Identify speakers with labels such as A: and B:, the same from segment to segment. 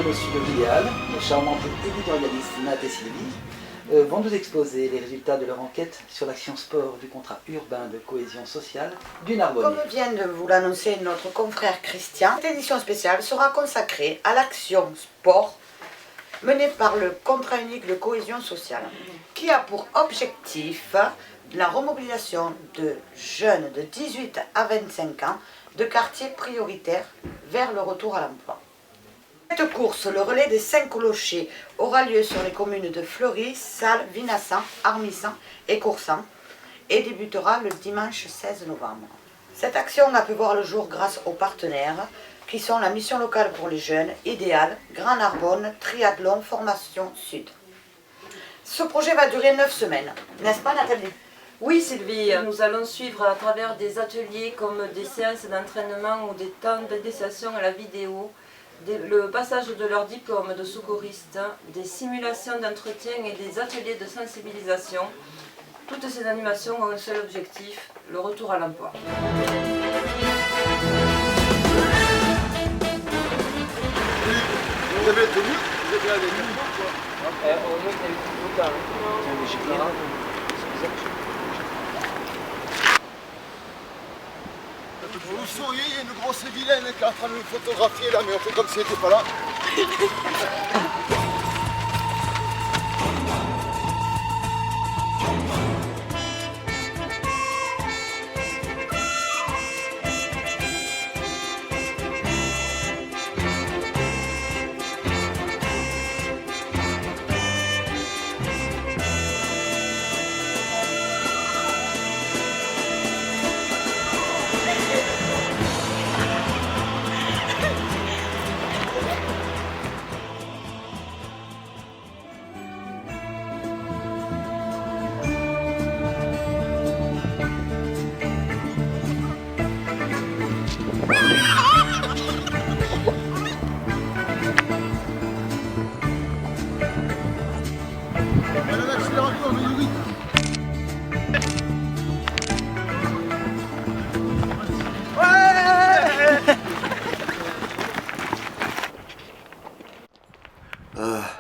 A: de nos studios idéal, nos charmantes éditorialistes Nat et Sylvie vont nous exposer les résultats de leur enquête sur l'action sport du contrat urbain de cohésion sociale du Narbonnais.
B: Comme vient de vous l'annoncer notre confrère Christian, cette édition spéciale sera consacrée à l'action sport menée par le contrat unique de cohésion sociale, qui a pour objectif la remobilisation de jeunes de 18 à 25 ans de quartiers prioritaires vers le retour à l'emploi. Cette course, le relais des 5 clochers, aura lieu sur les communes de Fleury, Salles, Vinassan, Armissan et Coursan et débutera le dimanche 16 novembre. Cette action a pu voir le jour grâce aux partenaires qui sont la mission locale pour les jeunes, Idéal, Grand Narbonne, Triathlon, Formation Sud. Ce projet va durer 9 semaines, n'est-ce pas Nathalie ?
C: Oui Sylvie, nous allons suivre à travers des ateliers comme des séances d'entraînement ou des temps d'initiation à la vidéo, le passage de leur diplôme de secouriste, des simulations d'entretien et des ateliers de sensibilisation. Toutes ces animations ont un seul objectif, le retour à l'emploi.
D: Vous avez tenu ? Vous avez avec nous quoi ? Vous souriez, il y a une grosse vilaine qui est en train de nous photographier là, mais on fait comme si elle n'était pas là.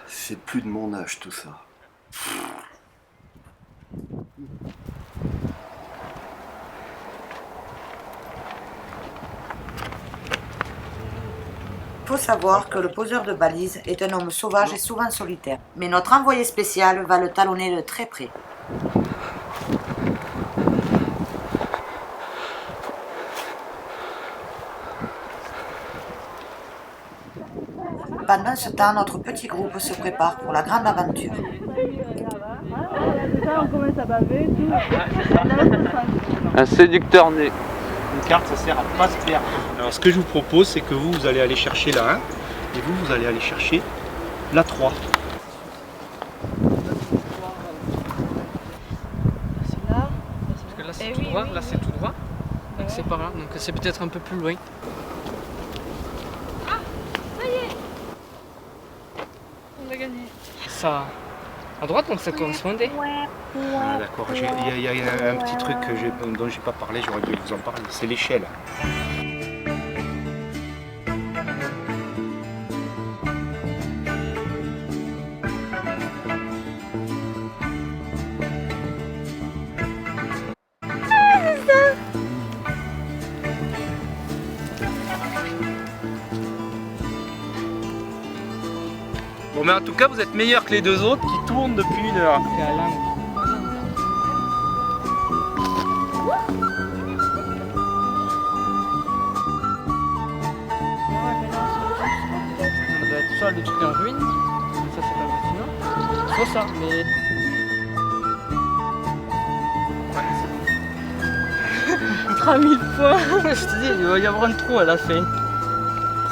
D: C'est plus de mon âge tout ça.
B: Il faut savoir que le poseur de balises est un homme sauvage et souvent solitaire. Mais notre envoyé spécial va le talonner de très près. Pendant ce temps, notre petit groupe se prépare pour la grande aventure.
E: Un séducteur né.
F: Une carte, ça sert à pas se perdre. Alors ce que je vous propose, c'est que vous allez aller chercher la 1 et vous allez aller chercher la 3.
G: Parce que là c'est tout droit, là c'est tout droit. Donc c'est par là, donc c'est peut-être un peu plus loin. Ça à droite, donc ça correspondait.
F: Ah, d'accord, il y a un petit truc dont j'ai pas parlé, j'aurais dû vous en parler, c'est l'échelle. Bon mais en tout cas vous êtes meilleurs que les deux autres qui tournent depuis 1 heure.
G: Soit le truc en ruine, ça c'est pas le bâtiment, soit ça, mais... 3000 points. Je te dis, il va y avoir un trou à la fin.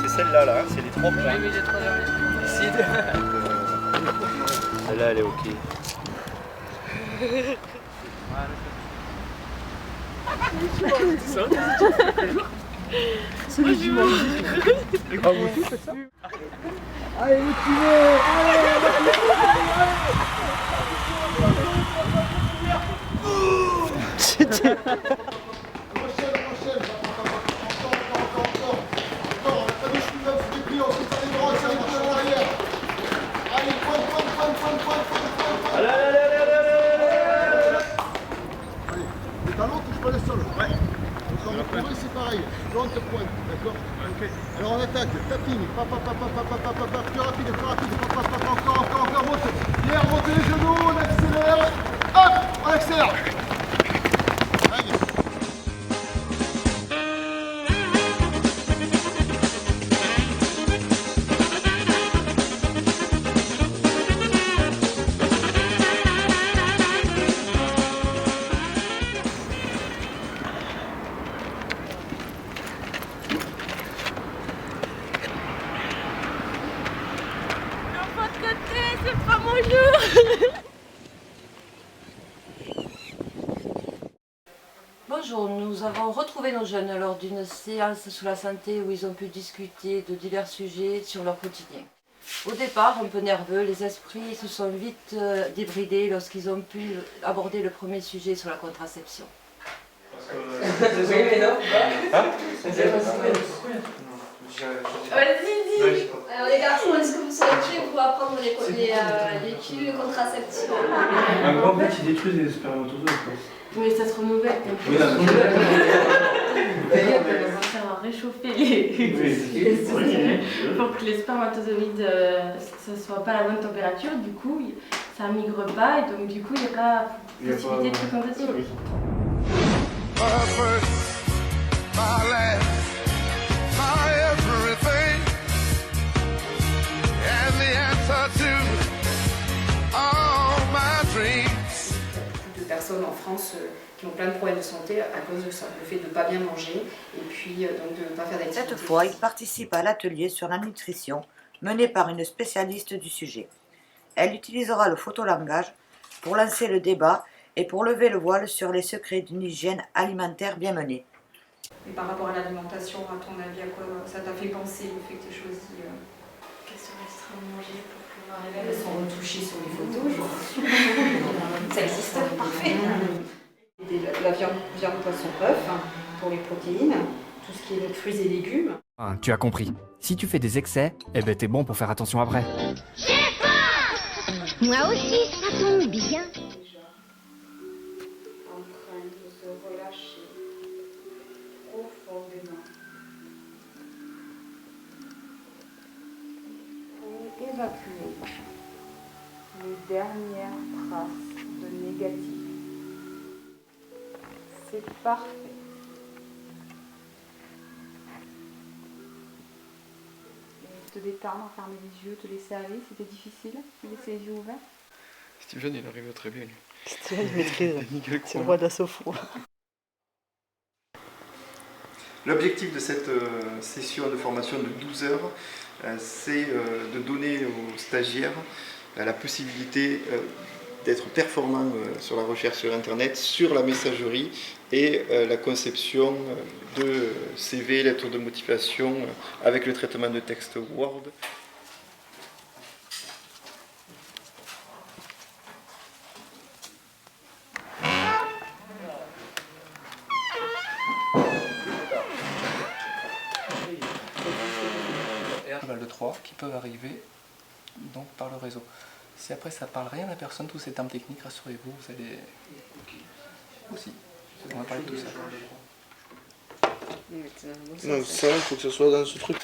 F: C'est celle-là, là, c'est les 3 points.
G: Oui, mais les 3 derniers.
F: Celle-là elle est ok.
G: C'est le jumeau.
D: Allez, motivez!
G: C'était...
D: Encore, on n'a pas de chou, on fait des pliants, on fait des bras, ça marche. talon touche pas le sol. Ouais. Donc en courir c'est pareil, plante pointe, d'accord. Ok. Alors on attaque, tapping, plus rapide, encore, monte. Hier, montez les genoux, on accélère. Hop, on accélère. Allez.
C: Bonjour, nous avons retrouvé nos jeunes lors d'une séance sur la santé où ils ont pu discuter de divers sujets sur leur quotidien. Au départ, un peu nerveux, les esprits se sont vite débridés lorsqu'ils ont pu aborder le premier sujet sur la contraception.
H: Vas-y, dis. Alors les garçons, est-ce que vous serez prêts pour apprendre les pilules contraceptives?
I: Un grand fait, il détruit les spermatozoïdes.
H: Mais ça se renouvelle.
I: Oui,
H: ça va faire réchauffer les pour que les spermatozoïdes ne soient pas à la bonne température. Du coup, ça ne migre pas et donc du coup, il n'y a pas possibilité de fécondation.
J: Personnes en France qui ont plein de problèmes de santé à cause de ça, le fait de ne pas bien manger et puis donc de ne pas faire d'activité.
B: Cette fois, il participe à l'atelier sur la nutrition mené par une spécialiste du sujet. Elle utilisera le photolangage pour lancer le débat et pour lever le voile sur les secrets d'une hygiène alimentaire bien menée.
J: Et par rapport à l'alimentation, à ton avis, à quoi ça t'a fait penser le fait que tu aies choisi
H: Qu'est-ce qu'on restera à manger pour pouvoir
J: elles
H: arriver
J: sont retouchées sur les photos, je suis ça existe, parfait. La viande, poisson, œuf, pour les protéines, tout ce qui est fruits et légumes.
K: Ah, tu as compris. Si tu fais des excès, eh ben t'es bon pour faire attention après.
L: J'ai faim. Moi aussi, ça tombe bien.
J: Déjà en train de se relâcher profondément. Et évacuer les dernières traces de négatif. C'est parfait. Et te détendre, fermer les yeux, te laisser aller, c'était difficile de laisser les yeux ouverts.
I: Steven, il arrive très bien, lui.
M: Steven, il maîtrise. C'est le roi de la sophro.
N: L'objectif de cette session de formation de 12 heures, c'est de donner aux stagiaires la possibilité d'être performants sur la recherche sur Internet, sur la messagerie et la conception de CV, lettres de motivation avec le traitement de texte Word.
O: De 3 qui peuvent arriver donc par le réseau. Si après ça parle rien à personne, tous ces termes techniques, rassurez-vous, vous allez aussi. On va parler de tout ça.
I: Non, ça, il faut que ce soit dans ce truc.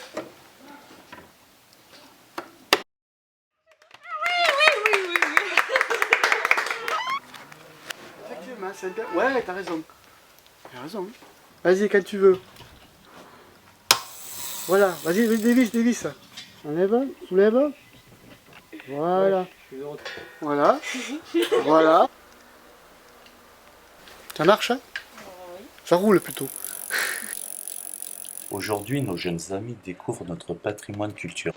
M: Effectivement, c'est intéressant. Ouais, t'as raison. T'as raison. Vas-y, quand tu veux. Voilà, vas-y, dévisse. Enlève, soulève. Voilà. Voilà. Voilà. Ça marche, hein? Ça roule plutôt.
P: Aujourd'hui, nos jeunes amis découvrent notre patrimoine culturel.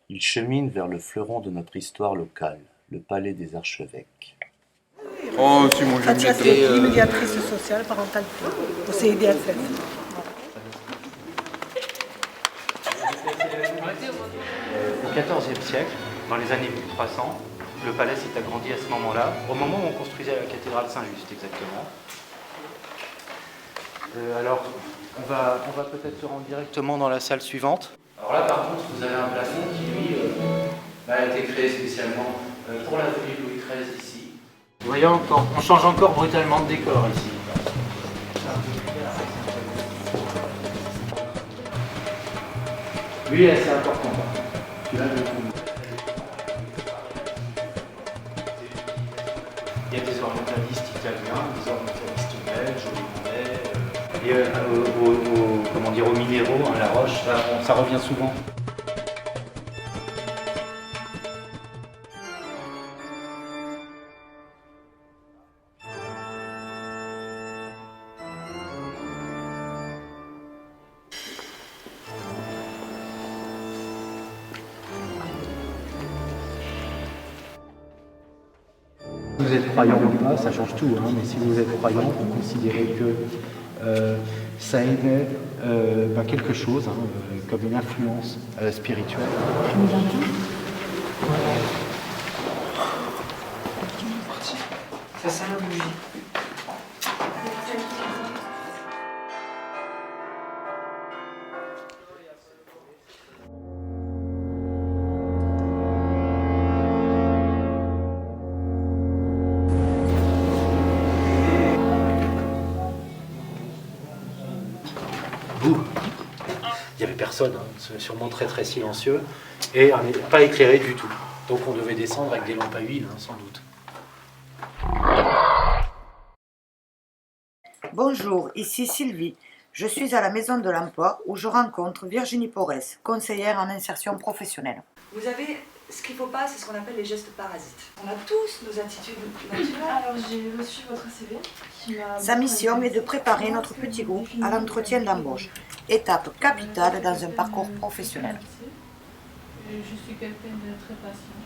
P: Ils cheminent vers le fleuron de notre histoire locale, le Palais des Archevêques.
I: Oh, si, moi j'aime bien.
M: Médiatrice sociale parentale au CIDFF.
Q: Au XIVe siècle, dans les années 1300, le palais s'est agrandi à ce moment-là, au moment où on construisait la cathédrale Saint-Just exactement. Alors, on va peut-être se rendre directement dans la salle suivante. Alors là, par contre, vous avez un plafond qui, lui, a été créé spécialement pour la venue de Louis XIII ici. Vous voyez, on change encore brutalement de décor ici. Lui, c'est important. Il y a des orientalistes italiens, des orientalistes belges, hollandais, et aux minéraux, hein, la roche, ça revient souvent. Si vous êtes croyant ou pas, ça change tout, hein, mais si vous êtes croyant, vous considérez que ça émet quelque chose, hein, comme une influence spirituelle.
G: Ça sent la bougie.
Q: Il n'y avait personne, hein. C'est sûrement très très silencieux, et on n'est pas éclairé du tout. Donc on devait descendre avec des lampes à huile, hein, sans doute.
B: Bonjour, ici Sylvie. Je suis à la Maison de l'Emploi où je rencontre Virginie Porès, conseillère en insertion professionnelle.
R: Vous avez, ce qu'il ne faut pas, c'est ce qu'on appelle les gestes parasites. On a tous nos attitudes naturelles.
H: Alors j'ai reçu votre CV.
B: Sa mission est de préparer notre petit groupe à l'entretien d'embauche, étape capitale dans un parcours professionnel.
H: Je suis quelqu'un de très patient.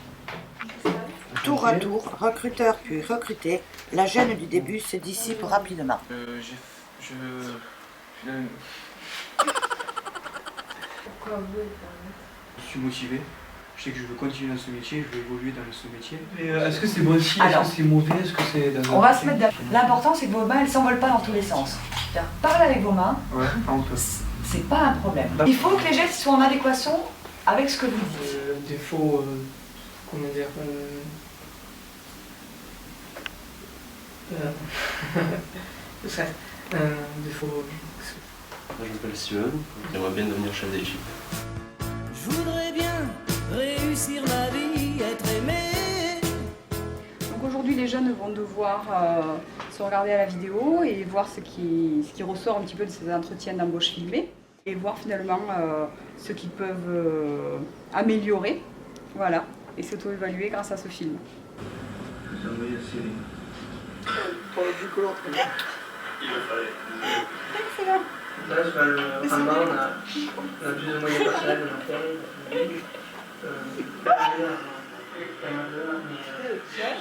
B: Tour à tour, recruteur puis recruté, la jeune du début se dissipe rapidement.
H: Pourquoi vous?
I: Je suis motivé. Je sais que je veux continuer dans ce métier, je veux évoluer dans ce métier. Mais est-ce que c'est bon signe? Est-ce que c'est mauvais? Est-ce que c'est dans
R: On va se mettre d'accord. L'important, c'est que vos mains, elles ne s'envolent pas dans tous les sens. Parlez avec vos mains.
I: Ouais, on peut.
R: C'est pas un problème. Il faut que les gestes soient en adéquation avec ce que vous dites.
G: Défaut, comment dire, défaut.
P: Je m'appelle Sion, j'aimerais bien devenir chef d'équipe.
S: Je voudrais bien réussir ma vie, être aimé.
J: Donc aujourd'hui, les jeunes vont devoir se regarder à la vidéo et voir ce qui ressort un petit peu de ces entretiens d'embauche filmés et voir finalement ce qu'ils peuvent améliorer, voilà, et s'auto-évaluer grâce à ce film.
G: Il le fallait. Excellent. Là, sur le bas, on a plus de moyens personnels de l'interne.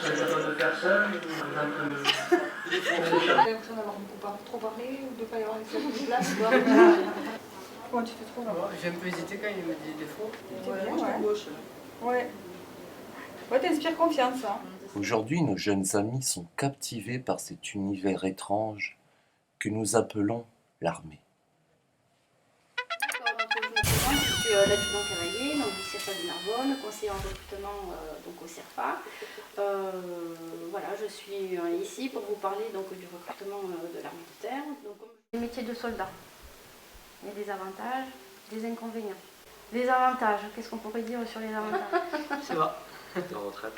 G: Ça dépend de personne.
J: Vous avez l'impression d'avoir beaucoup trop parlé ou de ne pas y avoir une place? Comment tu te trouves là?
G: J'ai un peu hésité quand il m'a dit défaut.
J: Moi, je t'embauche. Ouais. Ouais, t'inspires confiance. Hein.
P: Aujourd'hui, nos jeunes amis sont captivés par cet univers étrange que nous appelons l'armée.
T: Je suis l'adjudant cavalier, donc du CERFA de Narbonne, conseiller en recrutement donc au CERFA. Voilà, je suis ici pour vous parler donc du recrutement de l'armée de terre. Donc, le métier de soldat. Il y a des avantages, des inconvénients. Les avantages, qu'est-ce qu'on pourrait dire sur les avantages?
G: Ça va, la retraite.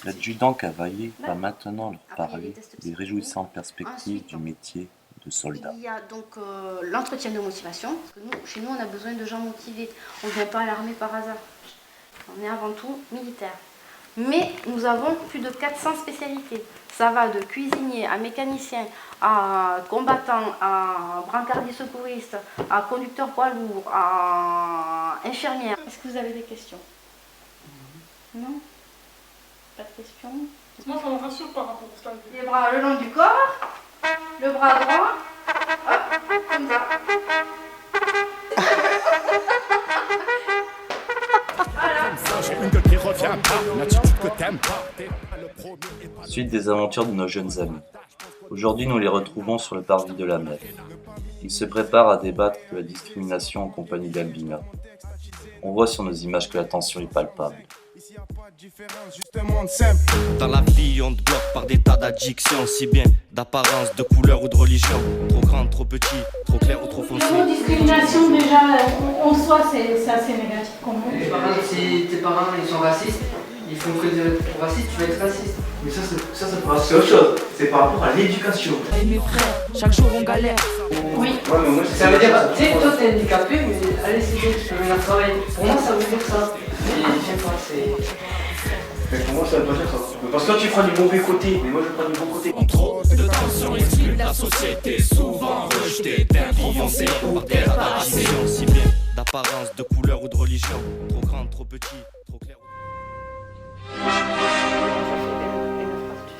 P: L'adjudant cavalier va maintenant leur parler des réjouissantes perspectives du métier de soldat.
T: Il y a donc l'entretien de motivation, parce que nous, chez nous on a besoin de gens motivés. On ne vient pas à l'armée par hasard. On est avant tout militaire. Mais nous avons plus de 400 spécialités. Ça va de cuisinier à mécanicien, à combattant, à brancardier secouriste, à conducteur poids lourd, à infirmière. Est-ce que vous avez des questions? Non? Pas de questions?
H: Moi, ça me rassure par rapport au stade.
T: Les bras le long du corps, le bras droit, hop, comme ça.
P: Suite des aventures de nos jeunes amis. Aujourd'hui, nous les retrouvons sur le parvis de la mer. Ils se préparent à débattre de la discrimination en compagnie d'Albina. On voit sur nos images que la tension est palpable.
U: Dans la vie on te bloque par des tas d'addictions, si bien d'apparence, de couleur ou de religion. Trop grand, trop petit, trop clair ou trop foncé.
H: La discrimination déjà en soi c'est assez négatif comme mot.
G: Par exemple si tes parents ils sont racistes, ils font que des racistes, tu vas être raciste.
I: Mais ça c'est autre chose, c'est par rapport à l'éducation.
S: Et mes frères, chaque jour on galère.
H: Oui.
I: Ouais, mais moi,
G: Ça veut dire, tu sais, toi t'es handicapé, mais allez c'est bon, tu peux venir travailler. Pour moi ça veut dire ça. Et je sais pas, c'est...
I: Mais pour moi ça veut pas dire ça. Parce que toi tu prends du mauvais côté, mais moi je prends du bon côté.
U: Trop de tension ici, la société souvent rejetée, influencée par des addictions, si bien d'apparence, de couleur ou de religion. Trop grand, trop petit, trop clair.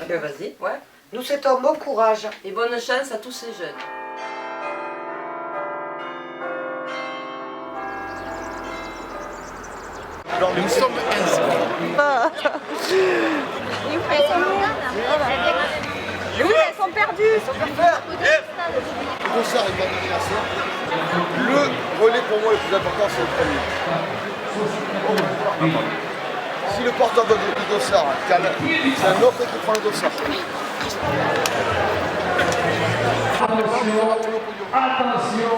C: Vas-y, ouais.
B: Nous souhaitons bon courage
C: et bonne chance à tous ces jeunes.
D: Alors nous sommes inscrits.
J: Oui, elles sont perdues.
D: Le dossard est gagné la sœur. Le relais pour moi le plus important c'est le premier. Si le porteur de dossard cale, c'est un autre qui prend le dossard.
S: Attention.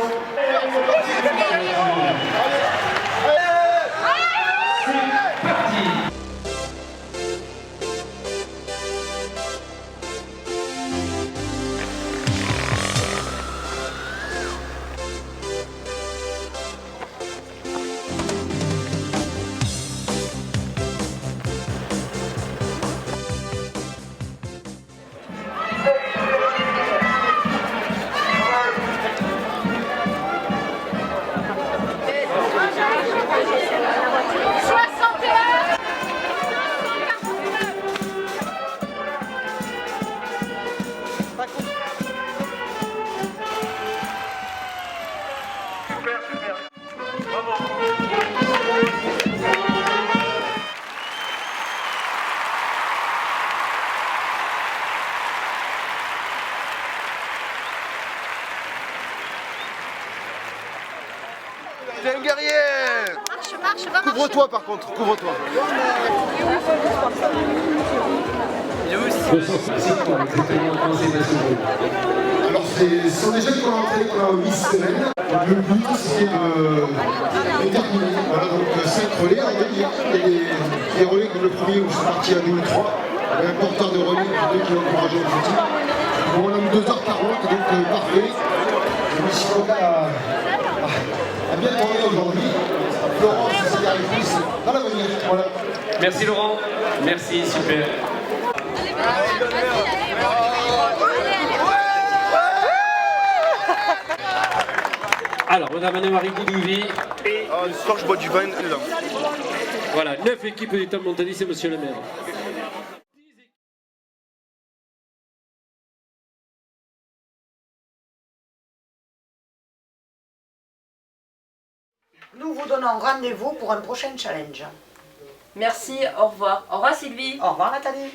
S: C'est parti.
D: T'es un guerrier.
L: Marche.
D: Couvre-toi par contre, couvre-toi. Alors ce sont des jeunes qu'on a entraînés pendant 8 semaines. Le but c'est de terminer. Voilà, donc 5 relais. Il y a des relais comme le premier où je suis parti à 2 ou 3. Il y a un porteur de relais pour ceux qui ont encouragé au petit. Bon, on a mis 2h40, donc parfait. Je me suis donc à bien tourné aujourd'hui. Laurent, c'est arrivé dans l'avenir. Voilà.
V: Merci Laurent. Merci, super. Alors, Madame Anne-Marie Goudouvi et...
D: quand je bois du vin, dedans.
V: Voilà, 9 équipes du Tom Montagny, c'est Monsieur le maire.
B: Nous vous donnons rendez-vous pour un prochain challenge.
C: Merci, au revoir. Au revoir Sylvie.
B: Au revoir Nathalie.